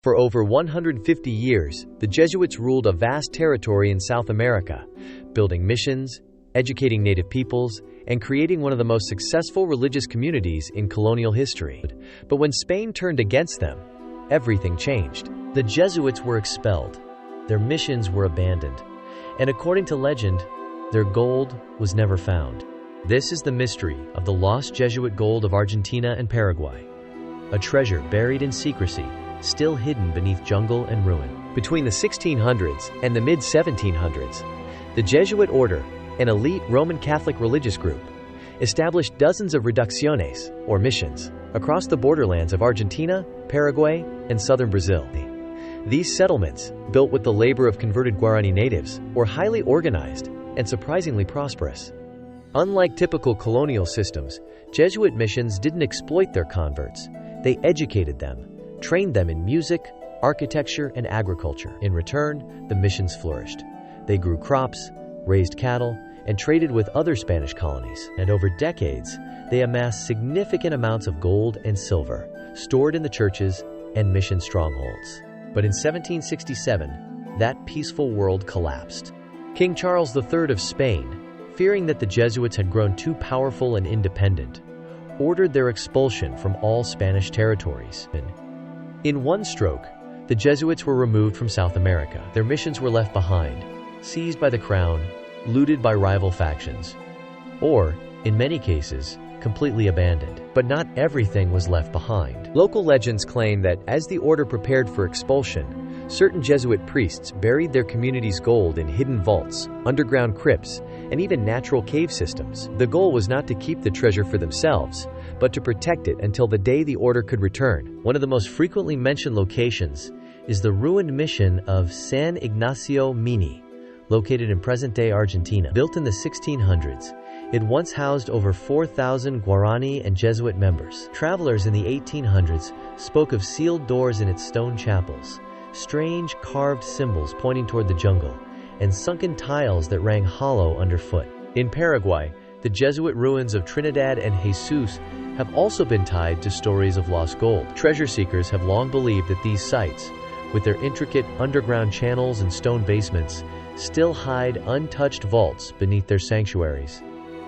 For over 150 years, the Jesuits ruled a vast territory in South America, building missions, educating native peoples, and creating one of the most successful religious communities in colonial history. But when Spain turned against them, everything changed. The Jesuits were expelled, their missions were abandoned, and according to legend, their gold was never found. This is the mystery of the lost Jesuit gold of Argentina and Paraguay, a treasure buried in secrecy, still hidden beneath jungle and ruin. Between the 1600s and the mid-1700s, the Jesuit Order, an elite Roman Catholic religious group, established dozens of reducciones, or missions, across the borderlands of Argentina, Paraguay, and southern Brazil. These settlements, built with the labor of converted Guarani natives, were highly organized and surprisingly prosperous. Unlike typical colonial systems, Jesuit missions didn't exploit their converts. They educated them, trained them in music, architecture, and agriculture. In return, the missions flourished. They grew crops, raised cattle, and traded with other Spanish colonies. And over decades, they amassed significant amounts of gold and silver, stored in the churches and mission strongholds. But in 1767, that peaceful world collapsed. King Charles III of Spain, fearing that the Jesuits had grown too powerful and independent, ordered their expulsion from all Spanish territories. In one stroke, the Jesuits were removed from South America. Their missions were left behind, seized by the crown, looted by rival factions, or, in many cases, completely abandoned. But not everything was left behind. Local legends claim that as the order prepared for expulsion, certain Jesuit priests buried their community's gold in hidden vaults, underground crypts, and even natural cave systems. The goal was not to keep the treasure for themselves, but to protect it until the day the order could return. One of the most frequently mentioned locations is the ruined mission of San Ignacio Miní, located in present-day Argentina. Built in the 1600s, it once housed over 4,000 Guarani and Jesuit members. Travelers in the 1800s spoke of sealed doors in its stone chapels, strange carved symbols pointing toward the jungle, and sunken tiles that rang hollow underfoot. In Paraguay, the Jesuit ruins of Trinidad and Jesus have also been tied to stories of lost gold. Treasure seekers have long believed that these sites, with their intricate underground channels and stone basements, still hide untouched vaults beneath their sanctuaries.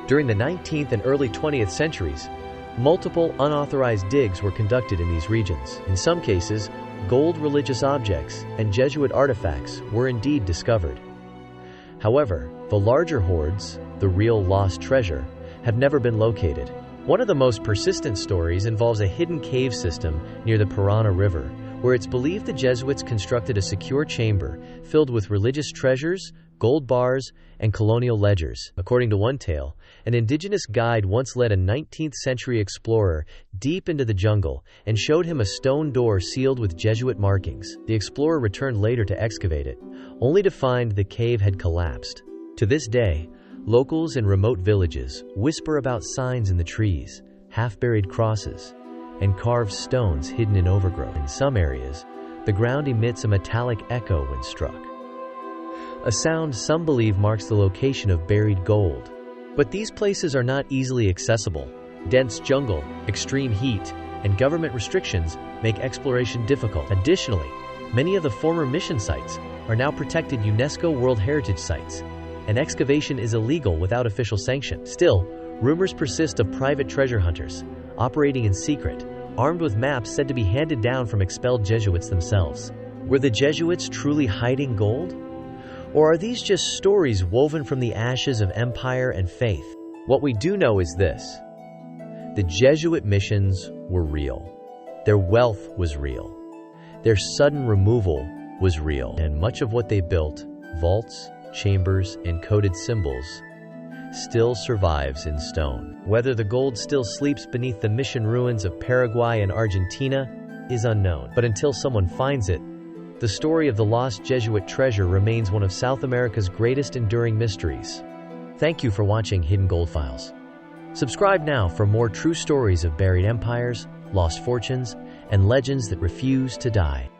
During the 19th and early 20th centuries, multiple unauthorized digs were conducted in these regions. In some cases, gold religious objects and Jesuit artifacts were indeed discovered. However, the larger hoards, the real lost treasure, have never been located. One of the most persistent stories involves a hidden cave system near the Parana River, where it's believed the Jesuits constructed a secure chamber filled with religious treasures, gold bars, and colonial ledgers. According to one tale, an indigenous guide once led a 19th-century explorer deep into the jungle and showed him a stone door sealed with Jesuit markings. The explorer returned later to excavate it, only to find the cave had collapsed. To this day, locals in remote villages whisper about signs in the trees, half-buried crosses, and carved stones hidden in overgrowth. In some areas, the ground emits a metallic echo when struck, a sound some believe marks the location of buried gold. But these places are not easily accessible. Dense jungle, extreme heat, and government restrictions make exploration difficult. Additionally, many of the former mission sites are now protected UNESCO World Heritage Sites, and excavation is illegal without official sanction. Still, rumors persist of private treasure hunters, operating in secret, armed with maps said to be handed down from expelled Jesuits themselves. Were the Jesuits truly hiding gold? Or are these just stories woven from the ashes of empire and faith? What we do know is this: the Jesuit missions were real. Their wealth was real. Their sudden removal was real. And much of what they built, vaults, chambers, and coded symbols, still survives in stone. Whether the gold still sleeps beneath the mission ruins of Paraguay and Argentina is unknown. But until someone finds it, the story of the lost Jesuit treasure remains one of South America's greatest enduring mysteries. Thank you for watching Hidden Gold Files. Subscribe now for more true stories of buried empires, lost fortunes, and legends that refuse to die.